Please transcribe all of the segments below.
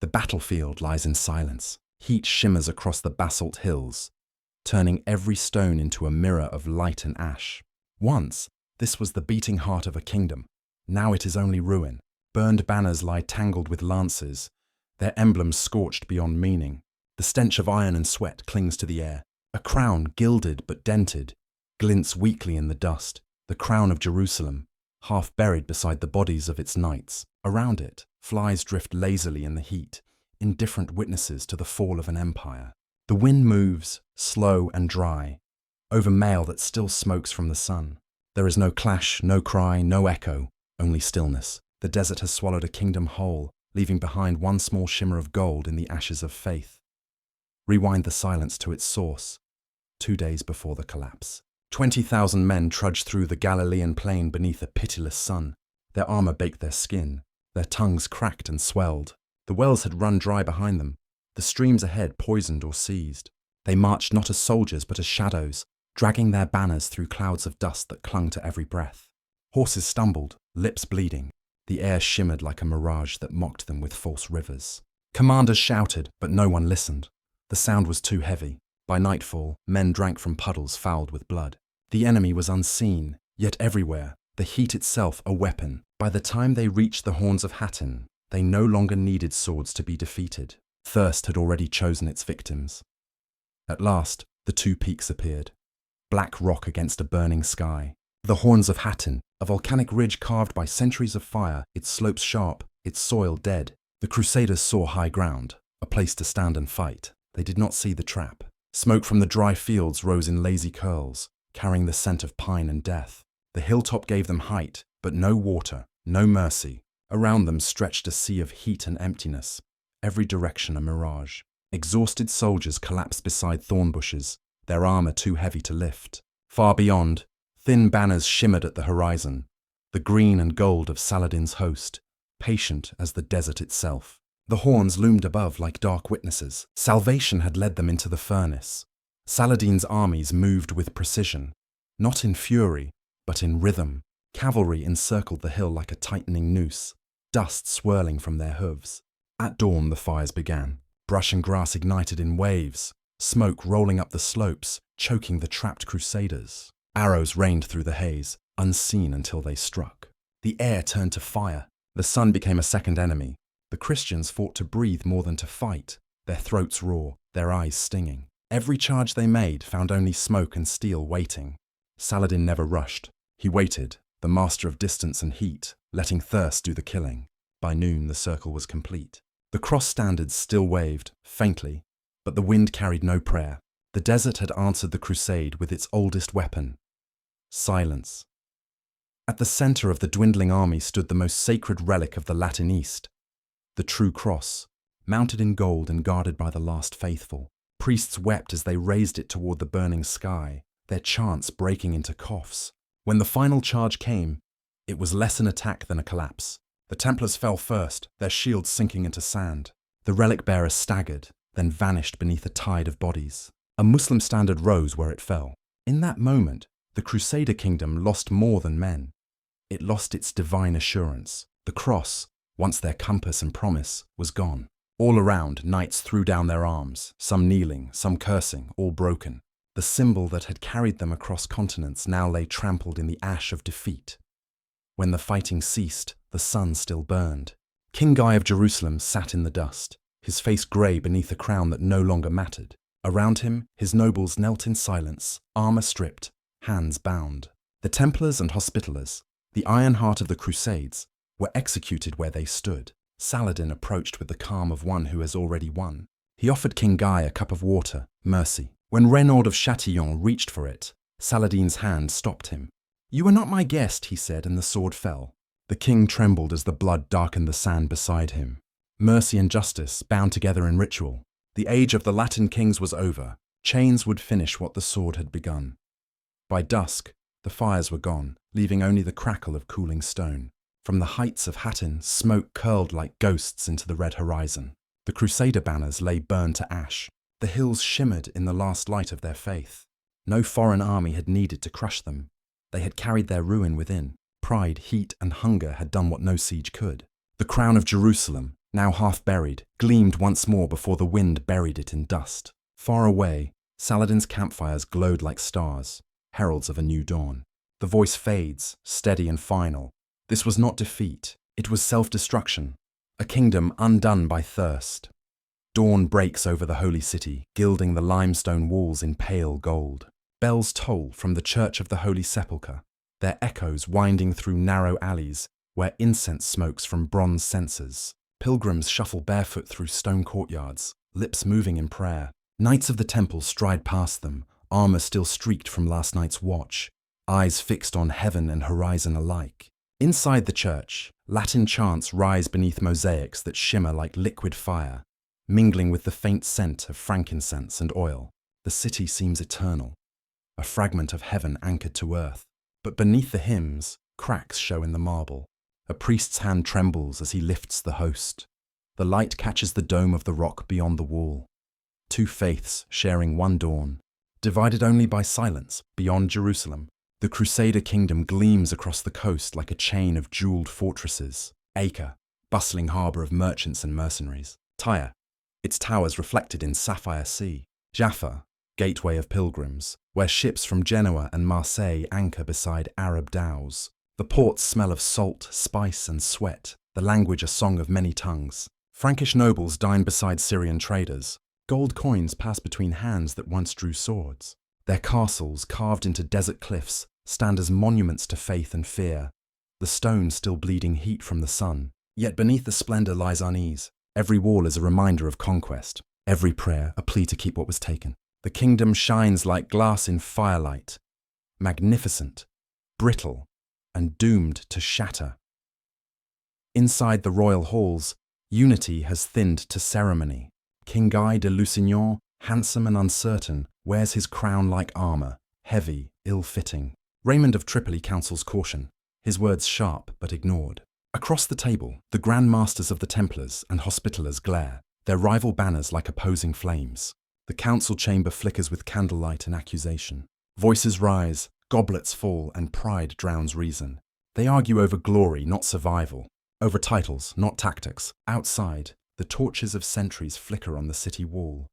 The battlefield lies in silence. Heat shimmers across the basalt hills, turning every stone into a mirror of light and ash. Once, this was the beating heart of a kingdom. Now it is only ruin. Burned banners lie tangled with lances, their emblems scorched beyond meaning. The stench of iron and sweat clings to the air. A crown, gilded but dented, glints weakly in the dust. The crown of Jerusalem, half buried beside the bodies of its knights. Around it, flies drift lazily in the heat, indifferent witnesses to the fall of an empire. The wind moves, slow and dry, over mail that still smokes from the sun. There is no clash, no cry, no echo, only stillness. The desert has swallowed a kingdom whole, leaving behind one small shimmer of gold in the ashes of faith. Rewind the silence to its source, 2 days before the collapse. 20,000 men trudged through the Galilean plain beneath a pitiless sun. Their armor baked their skin, their tongues cracked and swelled. The wells had run dry behind them, the streams ahead poisoned or seized. They marched not as soldiers but as shadows, dragging their banners through clouds of dust that clung to every breath. Horses stumbled, lips bleeding. The air shimmered like a mirage that mocked them with false rivers. Commanders shouted, but no one listened. The sound was too heavy. By nightfall, men drank from puddles fouled with blood. The enemy was unseen, yet everywhere, the heat itself a weapon. By the time they reached the horns of Hattin, they no longer needed swords to be defeated. Thirst had already chosen its victims. At last, the two peaks appeared. Black rock against a burning sky. The horns of Hattin, a volcanic ridge carved by centuries of fire, its slopes sharp, its soil dead. The Crusaders saw high ground, a place to stand and fight. They did not see the trap. Smoke from the dry fields rose in lazy curls, carrying the scent of pine and death. The hilltop gave them height, but no water, no mercy. Around them stretched a sea of heat and emptiness, every direction a mirage. Exhausted soldiers collapsed beside thorn bushes, their armor too heavy to lift. Far beyond, thin banners shimmered at the horizon, the green and gold of Saladin's host, patient as the desert itself. The horns loomed above like dark witnesses. Salvation had led them into the furnace. Saladin's armies moved with precision, not in fury, but in rhythm. Cavalry encircled the hill like a tightening noose, dust swirling from their hooves. At dawn the fires began. Brush and grass ignited in waves, smoke rolling up the slopes, choking the trapped Crusaders. Arrows rained through the haze, unseen until they struck. The air turned to fire. The sun became a second enemy. The Christians fought to breathe more than to fight, their throats raw, their eyes stinging. Every charge they made found only smoke and steel waiting. Saladin never rushed. He waited, the master of distance and heat, letting thirst do the killing. By noon the circle was complete. The cross standards still waved, faintly, but the wind carried no prayer. The desert had answered the crusade with its oldest weapon: silence. At the center of the dwindling army stood the most sacred relic of the Latin East, the true cross, mounted in gold and guarded by the last faithful. Priests wept as they raised it toward the burning sky, their chants breaking into coughs. When the final charge came, it was less an attack than a collapse. The Templars fell first, their shields sinking into sand. The relic bearer staggered, then vanished beneath a tide of bodies. A Muslim standard rose where it fell. In that moment, the Crusader kingdom lost more than men. It lost its divine assurance. The cross, once their compass and promise, was gone. All around, knights threw down their arms, some kneeling, some cursing, all broken. The symbol that had carried them across continents now lay trampled in the ash of defeat. When the fighting ceased, the sun still burned. King Guy of Jerusalem sat in the dust, his face grey beneath a crown that no longer mattered. Around him, his nobles knelt in silence, armor stripped, hands bound. The Templars and Hospitallers, the iron heart of the Crusades, were executed where they stood. Saladin approached with the calm of one who has already won. He offered King Guy a cup of water, mercy. When Renaud of Chatillon reached for it, Saladin's hand stopped him. "You are not my guest," he said, and the sword fell. The king trembled as the blood darkened the sand beside him. Mercy and justice bound together in ritual. The age of the Latin kings was over. Chains would finish what the sword had begun. By dusk, the fires were gone, leaving only the crackle of cooling stone. From the heights of Hattin, smoke curled like ghosts into the red horizon. The Crusader banners lay burned to ash. The hills shimmered in the last light of their faith. No foreign army had needed to crush them. They had carried their ruin within. Pride, heat, and hunger had done what no siege could. The crown of Jerusalem, now half buried, gleamed once more before the wind buried it in dust. Far away, Saladin's campfires glowed like stars, heralds of a new dawn. The voice fades, steady and final. This was not defeat, it was self-destruction, a kingdom undone by thirst. Dawn breaks over the holy city, gilding the limestone walls in pale gold. Bells toll from the Church of the Holy Sepulchre, their echoes winding through narrow alleys where incense smokes from bronze censers. Pilgrims shuffle barefoot through stone courtyards, lips moving in prayer. Knights of the temple stride past them, armor still streaked from last night's watch, eyes fixed on heaven and horizon alike. Inside the church, Latin chants rise beneath mosaics that shimmer like liquid fire, mingling with the faint scent of frankincense and oil. The city seems eternal, a fragment of heaven anchored to earth. But beneath the hymns, cracks show in the marble. A priest's hand trembles as he lifts the host. The light catches the dome of the rock beyond the wall. Two faiths sharing one dawn, divided only by silence. Beyond Jerusalem, the Crusader kingdom gleams across the coast like a chain of jeweled fortresses. Acre, bustling harbour of merchants and mercenaries. Tyre, its towers reflected in sapphire sea. Jaffa, gateway of pilgrims, where ships from Genoa and Marseille anchor beside Arab dhows. The ports smell of salt, spice and sweat, the language a song of many tongues. Frankish nobles dine beside Syrian traders. Gold coins pass between hands that once drew swords. Their castles, carved into desert cliffs, stand as monuments to faith and fear, the stone still bleeding heat from the sun. Yet beneath the splendour lies unease. Every wall is a reminder of conquest, every prayer a plea to keep what was taken. The kingdom shines like glass in firelight, magnificent, brittle, and doomed to shatter. Inside the royal halls, unity has thinned to ceremony. King Guy de Lusignan, handsome and uncertain, wears his crown like armour, heavy, ill-fitting. Raymond of Tripoli counsels caution, his words sharp but ignored. Across the table, the Grand Masters of the Templars and Hospitallers glare, their rival banners like opposing flames. The council chamber flickers with candlelight and accusation. Voices rise, goblets fall, and pride drowns reason. They argue over glory, not survival, over titles, not tactics. Outside, the torches of sentries flicker on the city wall,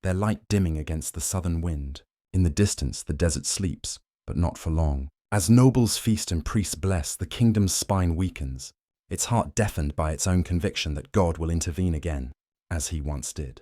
their light dimming against the southern wind. In the distance, the desert sleeps, but not for long. As nobles feast and priests bless, the kingdom's spine weakens, its heart deafened by its own conviction that God will intervene again, as he once did.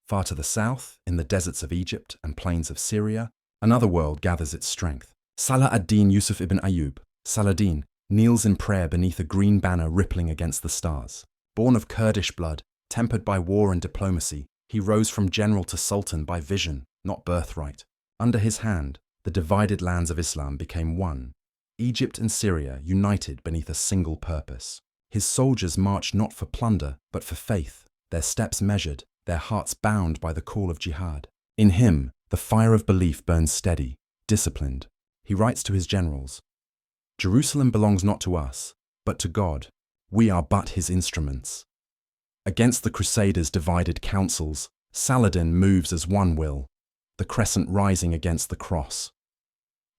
Far to the south, in the deserts of Egypt and plains of Syria, another world gathers its strength. Salah ad-Din Yusuf ibn Ayyub, Saladin, kneels in prayer beneath a green banner rippling against the stars. Born of Kurdish blood, tempered by war and diplomacy, he rose from general to sultan by vision, not birthright. Under his hand, the divided lands of Islam became one. Egypt and Syria united beneath a single purpose. His soldiers marched not for plunder, but for faith, their steps measured, their hearts bound by the call of jihad. In him, the fire of belief burns steady, disciplined. He writes to his generals, "Jerusalem belongs not to us, but to God. We are but his instruments." Against the Crusaders' divided councils, Saladin moves as one will, the crescent rising against the cross.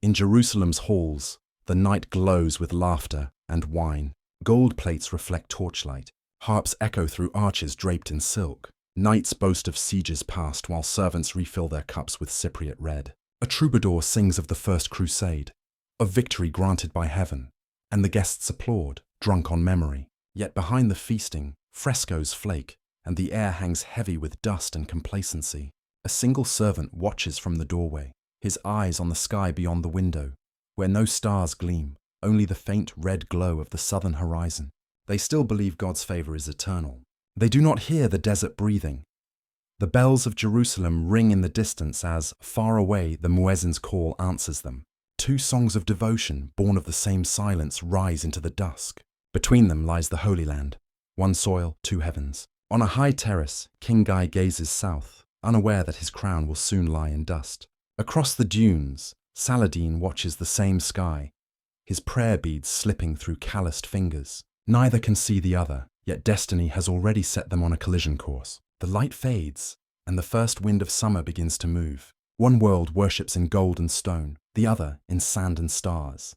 In Jerusalem's halls, the night glows with laughter and wine. Gold plates reflect torchlight. Harps echo through arches draped in silk. Knights boast of sieges past while servants refill their cups with Cypriot red. A troubadour sings of the first crusade, of victory granted by heaven, and the guests applaud, drunk on memory. Yet behind the feasting, frescoes flake, and the air hangs heavy with dust and complacency. A single servant watches from the doorway, his eyes on the sky beyond the window, where no stars gleam, only the faint red glow of the southern horizon. They still believe God's favor is eternal. They do not hear the desert breathing. The bells of Jerusalem ring in the distance as, far away, the muezzin's call answers them. Two songs of devotion, born of the same silence, rise into the dusk. Between them lies the Holy Land, one soil, two heavens. On a high terrace, King Guy gazes south, unaware that his crown will soon lie in dust. Across the dunes, Saladin watches the same sky, his prayer beads slipping through calloused fingers. Neither can see the other, yet destiny has already set them on a collision course. The light fades, and the first wind of summer begins to move. One world worships in gold and stone, the other in sand and stars.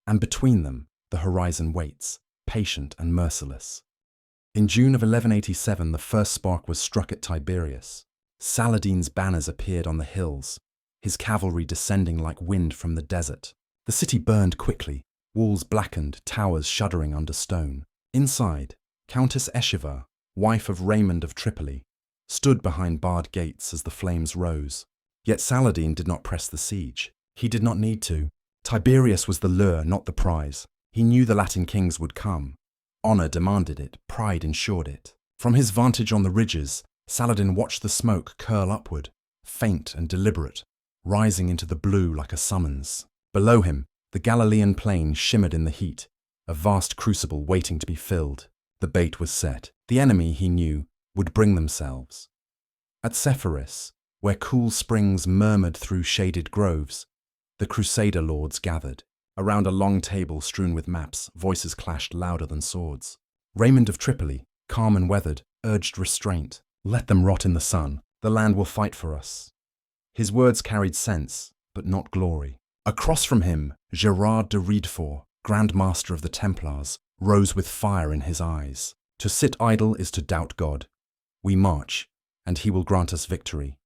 And between them, the horizon waits, patient and merciless. In June of 1187, the first spark was struck at Tiberias. Saladin's banners appeared on the hills, his cavalry descending like wind from the desert. The city burned quickly, walls blackened, towers shuddering under stone. Inside, Countess Eschiva, wife of Raymond of Tripoli, stood behind barred gates as the flames rose. Yet Saladin did not press the siege. He did not need to. Tiberias was the lure, not the prize. He knew the Latin kings would come. Honor demanded it, pride ensured it. From his vantage on the ridges, Saladin watched the smoke curl upward, faint and deliberate, rising into the blue like a summons. Below him, the Galilean plain shimmered in the heat, a vast crucible waiting to be filled. The bait was set. The enemy, he knew, would bring themselves. At Sepphoris, where cool springs murmured through shaded groves, the Crusader lords gathered. Around a long table strewn with maps, voices clashed louder than swords. Raymond of Tripoli, calm and weathered, urged restraint. Let them rot in the sun. The land will fight for us. His words carried sense, but not glory. Across from him, Gerard de Riedefort, Grand Master of the Templars, rose with fire in his eyes. To sit idle is to doubt God. We march, and he will grant us victory.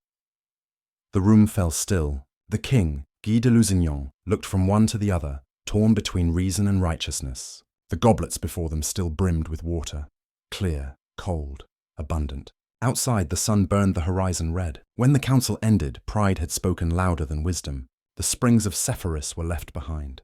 The room fell still. The king, Guy de Lusignan, looked from one to the other, torn between reason and righteousness. The goblets before them still brimmed with water, clear, cold, abundant. Outside, the sun burned the horizon red. When the council ended, pride had spoken louder than wisdom. The springs of Sepphoris were left behind.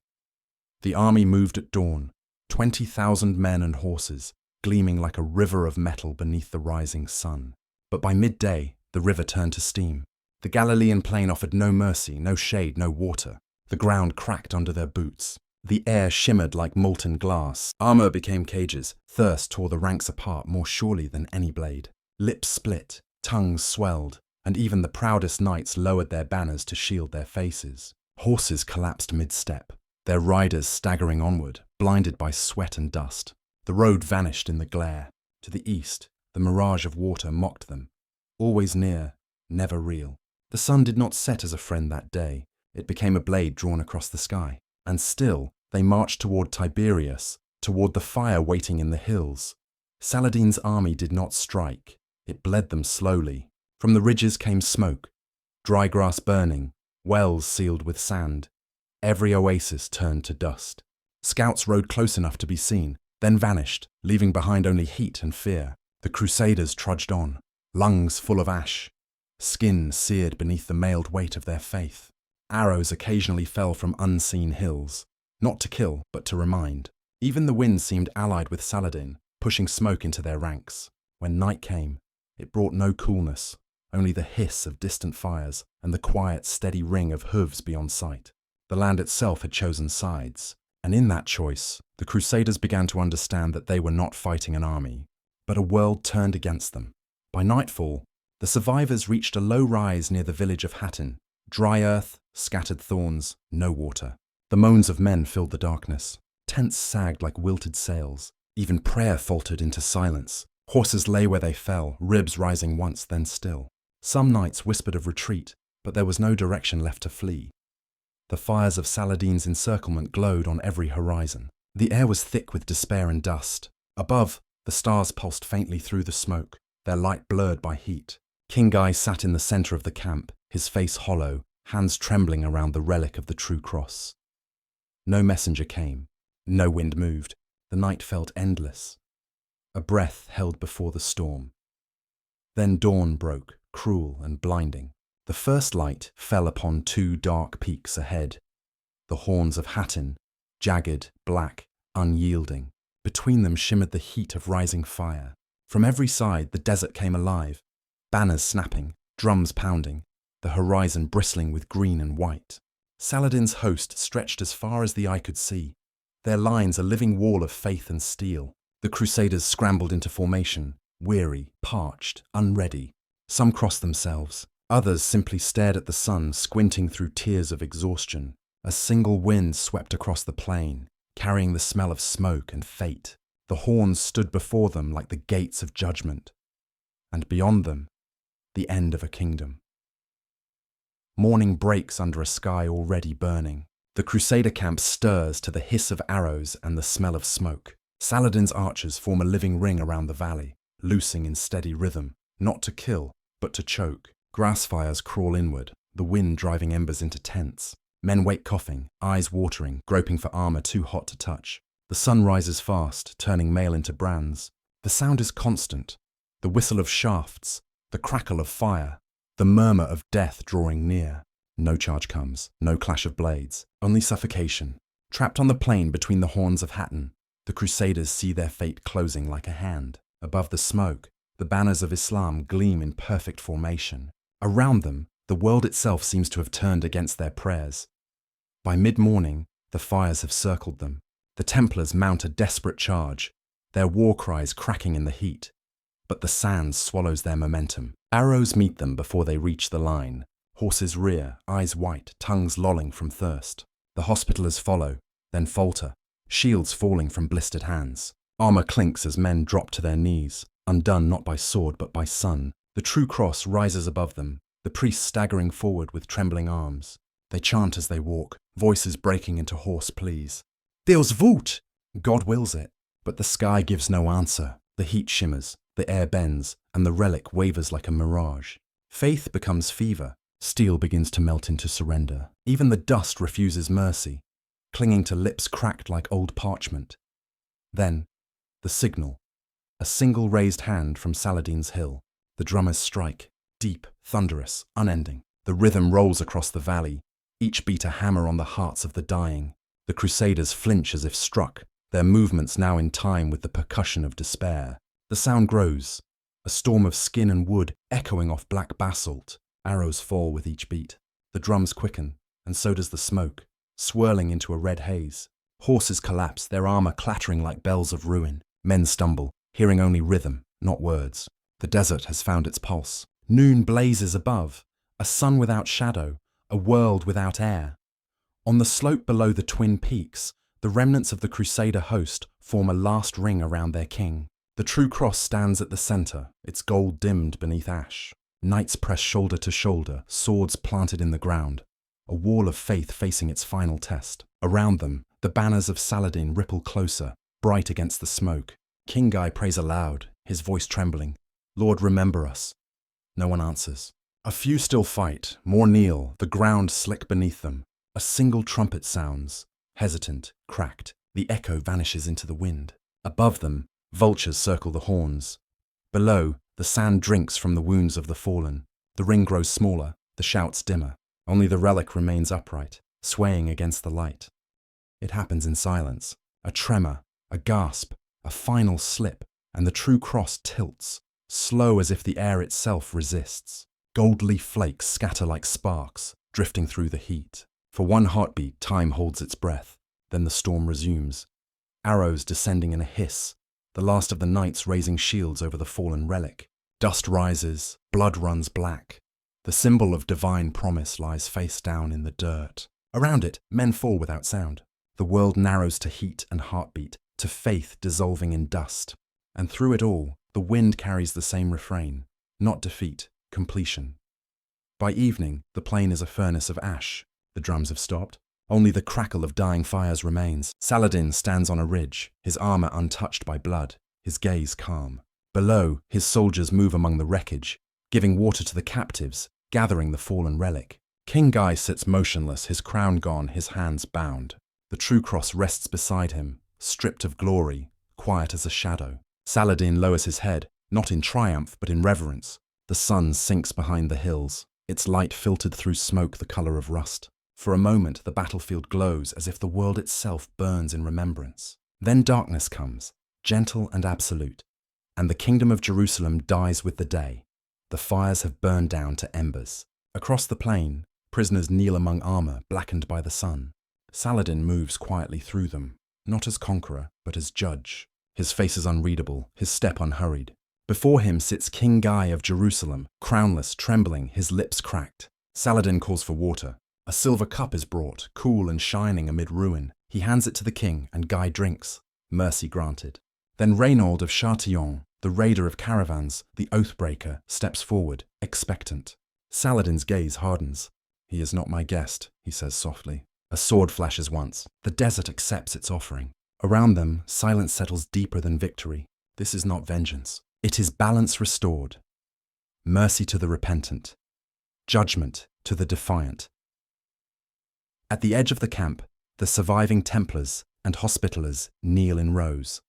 The army moved at dawn, 20,000 men and horses, gleaming like a river of metal beneath the rising sun. But by midday, the river turned to steam. The Galilean plain offered no mercy, no shade, no water. The ground cracked under their boots. The air shimmered like molten glass. Armor became cages. Thirst tore the ranks apart more surely than any blade. Lips split, tongues swelled, and even the proudest knights lowered their banners to shield their faces. Horses collapsed mid-step, their riders staggering onward, blinded by sweat and dust. The road vanished in the glare. To the east, the mirage of water mocked them. Always near, never real. The sun did not set as a friend that day. It became a blade drawn across the sky. And still, they marched toward Tiberias, toward the fire waiting in the hills. Saladin's army did not strike. It bled them slowly. From the ridges came smoke, dry grass burning, wells sealed with sand. Every oasis turned to dust. Scouts rode close enough to be seen, then vanished, leaving behind only heat and fear. The Crusaders trudged on, lungs full of ash, skin seared beneath the mailed weight of their faith. Arrows occasionally fell from unseen hills, not to kill, but to remind. Even the wind seemed allied with Saladin, pushing smoke into their ranks. When night came, it brought no coolness, only the hiss of distant fires and the quiet, steady ring of hooves beyond sight. The land itself had chosen sides, and in that choice, the Crusaders began to understand that they were not fighting an army, but a world turned against them. By nightfall, the survivors reached a low rise near the village of Hattin. Dry earth, scattered thorns, no water. The moans of men filled the darkness. Tents sagged like wilted sails. Even prayer faltered into silence. Horses lay where they fell, ribs rising once, then still. Some knights whispered of retreat, but there was no direction left to flee. The fires of Saladin's encirclement glowed on every horizon. The air was thick with despair and dust. Above, the stars pulsed faintly through the smoke, their light blurred by heat. King Guy sat in the center of the camp, his face hollow, hands trembling around the relic of the true cross. No messenger came. No wind moved. The night felt endless. A breath held before the storm. Then dawn broke, cruel and blinding. The first light fell upon two dark peaks ahead. The horns of Hattin, jagged, black, unyielding. Between them shimmered the heat of rising fire. From every side the desert came alive. Banners snapping, drums pounding, the horizon bristling with green and white. Saladin's host stretched as far as the eye could see, their lines a living wall of faith and steel. The Crusaders scrambled into formation, weary, parched, unready. Some crossed themselves. Others simply stared at the sun, squinting through tears of exhaustion. A single wind swept across the plain, carrying the smell of smoke and fate. The horns stood before them like the gates of judgment. And beyond them, the end of a kingdom. Morning breaks under a sky already burning. The Crusader camp stirs to the hiss of arrows and the smell of smoke. Saladin's archers form a living ring around the valley, loosing in steady rhythm, not to kill, but to choke. Grass fires crawl inward, the wind driving embers into tents. Men wait coughing, eyes watering, groping for armor too hot to touch. The sun rises fast, turning mail into brands. The sound is constant, the whistle of shafts, the crackle of fire, the murmur of death drawing near. No charge comes, no clash of blades, only suffocation. Trapped on the plain between the horns of Hattin, the Crusaders see their fate closing like a hand. Above the smoke, the banners of Islam gleam in perfect formation. Around them, the world itself seems to have turned against their prayers. By mid-morning, the fires have circled them. The Templars mount a desperate charge, their war cries cracking in the heat. But the sand swallows their momentum. Arrows meet them before they reach the line. Horses rear, eyes white, tongues lolling from thirst. The Hospitallers follow, then falter, shields falling from blistered hands. Armor clinks as men drop to their knees, undone not by sword but by sun. The true cross rises above them, the priests staggering forward with trembling arms. They chant as they walk, voices breaking into hoarse pleas. Deus vult! God wills it. But the sky gives no answer. The heat shimmers, the air bends, and the relic wavers like a mirage. Faith becomes fever. Steel begins to melt into surrender. Even the dust refuses mercy, clinging to lips cracked like old parchment. Then, the signal. A single raised hand from Saladin's hill. The drummers strike, deep, thunderous, unending. The rhythm rolls across the valley, each beat a hammer on the hearts of the dying. The Crusaders flinch as if struck, their movements now in time with the percussion of despair. The sound grows, a storm of skin and wood echoing off black basalt. Arrows fall with each beat. The drums quicken, and so does the smoke, swirling into a red haze. Horses collapse, their armor clattering like bells of ruin. Men stumble, hearing only rhythm, not words. The desert has found its pulse. Noon blazes above, a sun without shadow, a world without air. On the slope below the twin peaks, the remnants of the Crusader host form a last ring around their king. The true cross stands at the center, its gold dimmed beneath ash. Knights press shoulder to shoulder, swords planted in the ground, a wall of faith facing its final test. Around them, the banners of Saladin ripple closer, bright against the smoke. King Guy prays aloud, his voice trembling, Lord, remember us. No one answers. A few still fight, more kneel, the ground slick beneath them. A single trumpet sounds, hesitant, cracked. The echo vanishes into the wind. Above them, vultures circle the horns. Below, the sand drinks from the wounds of the fallen. The ring grows smaller, the shouts dimmer. Only the relic remains upright, swaying against the light. It happens in silence. A tremor, a gasp, a final slip, and the true cross tilts, slow as if the air itself resists. Gold leaf flakes scatter like sparks, drifting through the heat. For one heartbeat, time holds its breath. Then the storm resumes. Arrows descending in a hiss, the last of the knights raising shields over the fallen relic. Dust rises, blood runs black. The symbol of divine promise lies face down in the dirt. Around it, men fall without sound. The world narrows to heat and heartbeat, to faith dissolving in dust. And through it all, the wind carries the same refrain, not defeat, completion. By evening, the plain is a furnace of ash. The drums have stopped. Only the crackle of dying fires remains. Saladin stands on a ridge, his armor untouched by blood, his gaze calm. Below, his soldiers move among the wreckage, giving water to the captives, gathering the fallen relic. King Guy sits motionless, his crown gone, his hands bound. The true cross rests beside him, stripped of glory, quiet as a shadow. Saladin lowers his head, not in triumph but in reverence. The sun sinks behind the hills, its light filtered through smoke the color of rust. For a moment, the battlefield glows as if the world itself burns in remembrance. Then darkness comes, gentle and absolute, and the kingdom of Jerusalem dies with the day. The fires have burned down to embers. Across the plain, prisoners kneel among armor blackened by the sun. Saladin moves quietly through them, not as conqueror, but as judge. His face is unreadable, his step unhurried. Before him sits King Guy of Jerusalem, crownless, trembling, his lips cracked. Saladin calls for water. A silver cup is brought, cool and shining amid ruin. He hands it to the king, and Guy drinks. Mercy granted. Then Reynaud of Chatillon, the raider of caravans, the oath-breaker, steps forward, expectant. Saladin's gaze hardens. He is not my guest, he says softly. A sword flashes once. The desert accepts its offering. Around them, silence settles deeper than victory. This is not vengeance. It is balance restored. Mercy to the repentant. Judgment to the defiant. At the edge of the camp, the surviving Templars and Hospitallers kneel in rows.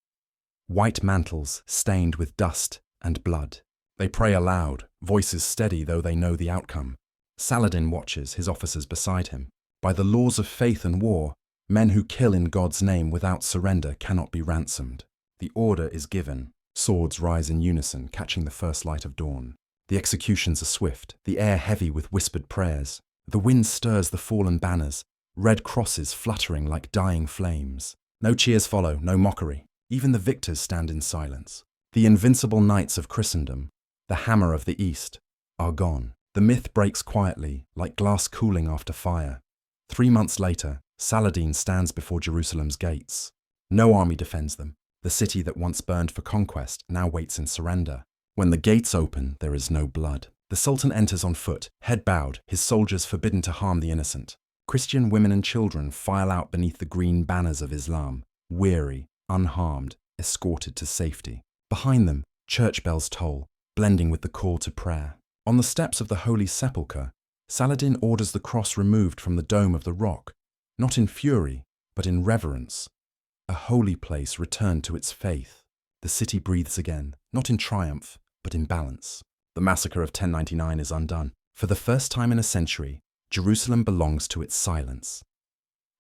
White mantles stained with dust and blood. They pray aloud, voices steady though they know the outcome. Saladin watches, his officers beside him. By the laws of faith and war, men who kill in God's name without surrender cannot be ransomed. The order is given. Swords rise in unison, catching the first light of dawn. The executions are swift, the air heavy with whispered prayers. The wind stirs the fallen banners, red crosses fluttering like dying flames. No cheers follow, no mockery. Even the victors stand in silence. The invincible knights of Christendom, the hammer of the East, are gone. The myth breaks quietly, like glass cooling after fire. 3 months later, Saladin stands before Jerusalem's gates. No army defends them. The city that once burned for conquest now waits in surrender. When the gates open, there is no blood. The Sultan enters on foot, head bowed, his soldiers forbidden to harm the innocent. Christian women and children file out beneath the green banners of Islam, weary, unharmed, escorted to safety. Behind them, church bells toll, blending with the call to prayer. On the steps of the Holy Sepulchre, Saladin orders the cross removed from the dome of the rock, not in fury, but in reverence. A holy place returned to its faith. The city breathes again, not in triumph, but in balance. The massacre of 1099 is undone. For the first time in a century, Jerusalem belongs to its silence.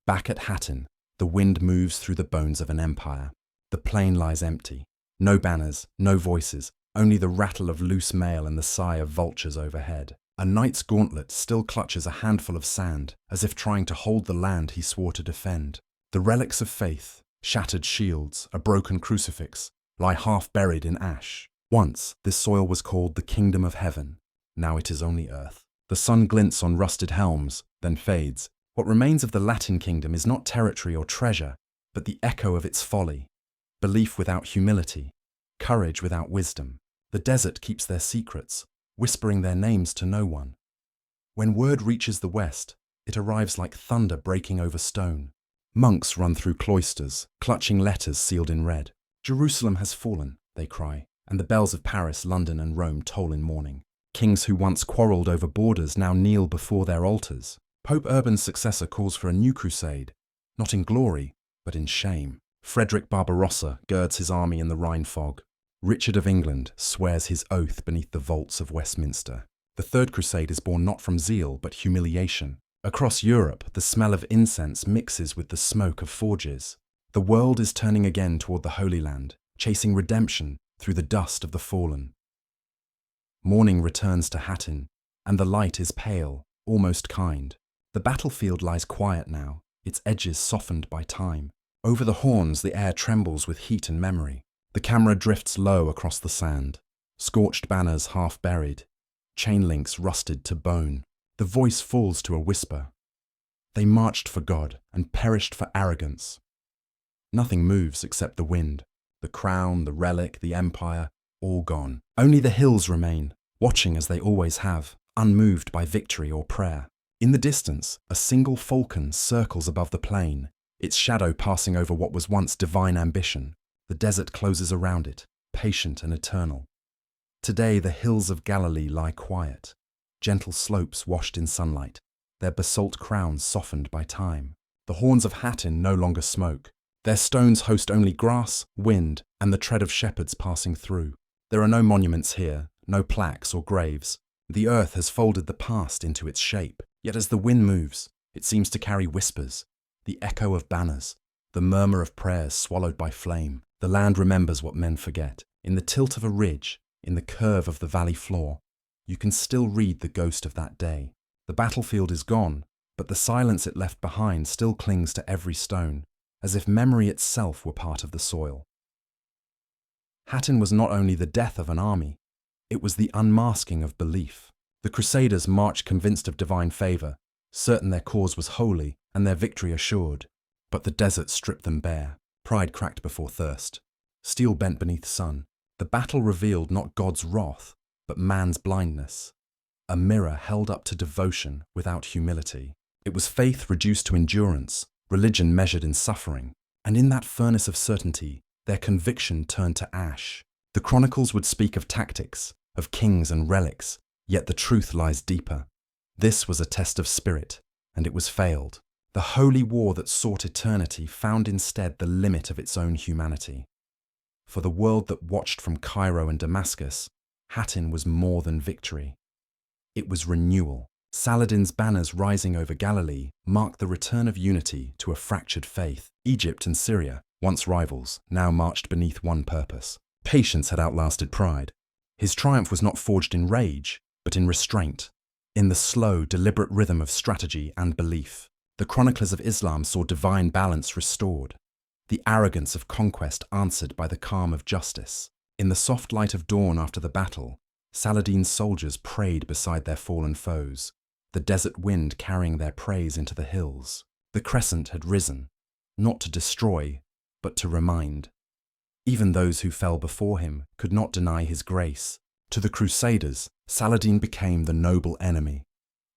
Back at Hattin, the wind moves through the bones of an empire. The plain lies empty. No banners, no voices, only the rattle of loose mail and the sigh of vultures overhead. A knight's gauntlet still clutches a handful of sand, as if trying to hold the land he swore to defend. The relics of faith, shattered shields, a broken crucifix, lie half buried in ash. Once, this soil was called the Kingdom of Heaven. Now it is only earth. The sun glints on rusted helms, then fades. What remains of the Latin kingdom is not territory or treasure, but the echo of its folly. Belief without humility, courage without wisdom. The desert keeps their secrets, whispering their names to no one. When word reaches the west, it arrives like thunder breaking over stone. Monks run through cloisters, clutching letters sealed in red. Jerusalem has fallen, they cry, and the bells of Paris, London, and Rome toll in mourning. Kings who once quarrelled over borders now kneel before their altars. Pope Urban's successor calls for a new crusade, not in glory, but in shame. Frederick Barbarossa girds his army in the Rhine fog. Richard of England swears his oath beneath the vaults of Westminster. The Third Crusade is born not from zeal, but humiliation. Across Europe, the smell of incense mixes with the smoke of forges. The world is turning again toward the Holy Land, chasing redemption through the dust of the fallen. Morning returns to Hattin, and the light is pale, almost kind. The battlefield lies quiet now, its edges softened by time. Over the horns, the air trembles with heat and memory. The camera drifts low across the sand. Scorched banners half buried. Chain links rusted to bone. The voice falls to a whisper. They marched for God and perished for arrogance. Nothing moves except the wind. The crown, the relic, the empire, all gone. Only the hills remain, watching as they always have, unmoved by victory or prayer. In the distance, a single falcon circles above the plain, its shadow passing over what was once divine ambition. The desert closes around it, patient and eternal. Today the hills of Galilee lie quiet, gentle slopes washed in sunlight, their basalt crowns softened by time. The horns of Hattin no longer smoke. Their stones host only grass, wind, and the tread of shepherds passing through. There are no monuments here, no plaques or graves. The earth has folded the past into its shape, yet as the wind moves, it seems to carry whispers, the echo of banners, the murmur of prayers swallowed by flame. The land remembers what men forget. In the tilt of a ridge, in the curve of the valley floor, you can still read the ghost of that day. The battlefield is gone, but the silence it left behind still clings to every stone, as if memory itself were part of the soil. Hattin was not only the death of an army, it was the unmasking of belief. The Crusaders marched convinced of divine favour, certain their cause was holy and their victory assured. But the desert stripped them bare. Pride cracked before thirst. Steel bent beneath sun. The battle revealed not God's wrath, but man's blindness. A mirror held up to devotion without humility. It was faith reduced to endurance, religion measured in suffering. And in that furnace of certainty, their conviction turned to ash. The chronicles would speak of tactics, of kings and relics, yet the truth lies deeper. This was a test of spirit, and it was failed. The holy war that sought eternity found instead the limit of its own humanity. For the world that watched from Cairo and Damascus, Hattin was more than victory. It was renewal. Saladin's banners rising over Galilee marked the return of unity to a fractured faith. Egypt and Syria, once rivals, now marched beneath one purpose. Patience had outlasted pride. His triumph was not forged in rage, but in restraint, in the slow, deliberate rhythm of strategy and belief. The chroniclers of Islam saw divine balance restored, the arrogance of conquest answered by the calm of justice. In the soft light of dawn after the battle, Saladin's soldiers prayed beside their fallen foes, the desert wind carrying their praise into the hills. The crescent had risen, not to destroy, but to remind. Even those who fell before him could not deny his grace. To the Crusaders, Saladin became the noble enemy,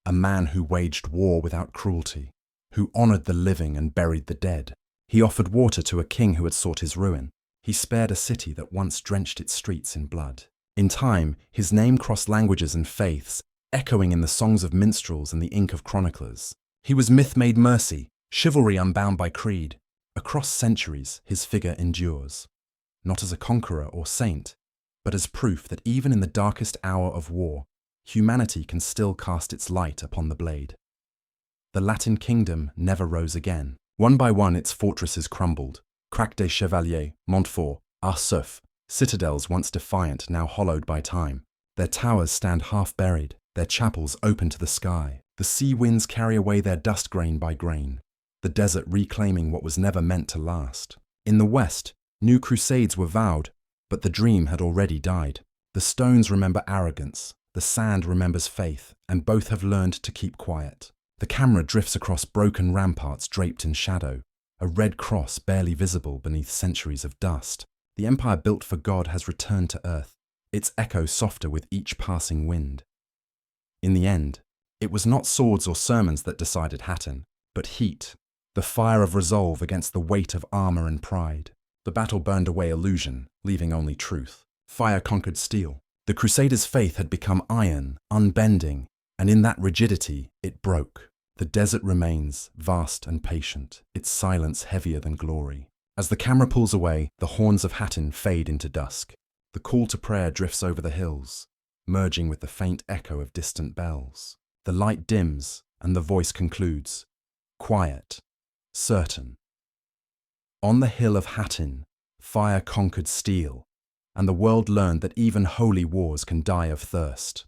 a man who waged war without cruelty, who honored the living and buried the dead. He offered water to a king who had sought his ruin. He spared a city that once drenched its streets in blood. In time, his name crossed languages and faiths, echoing in the songs of minstrels and the ink of chroniclers. He was myth made mercy, chivalry unbound by creed. Across centuries, his figure endures, not as a conqueror or saint, but as proof that even in the darkest hour of war, humanity can still cast its light upon the blade. The Latin kingdom never rose again. One by one, its fortresses crumbled. Crac des Chevaliers, Montfort, Arceuf, citadels once defiant, now hollowed by time. Their towers stand half-buried, their chapels open to the sky. The sea winds carry away their dust grain by grain, the desert reclaiming what was never meant to last. In the west, new crusades were vowed, but the dream had already died. The stones remember arrogance, the sand remembers faith, and both have learned to keep quiet. The camera drifts across broken ramparts draped in shadow, a red cross barely visible beneath centuries of dust. The empire built for God has returned to earth, its echo softer with each passing wind. In the end, it was not swords or sermons that decided Hattin, but heat, the fire of resolve against the weight of armor and pride. The battle burned away illusion, leaving only truth. Fire conquered steel. The Crusaders' faith had become iron, unbending, and in that rigidity, it broke. The desert remains, vast and patient, its silence heavier than glory. As the camera pulls away, the horns of Hattin fade into dusk. The call to prayer drifts over the hills, merging with the faint echo of distant bells. The light dims, and the voice concludes, quiet, certain. On the hill of Hattin, fire conquered steel, and the world learned that even holy wars can die of thirst.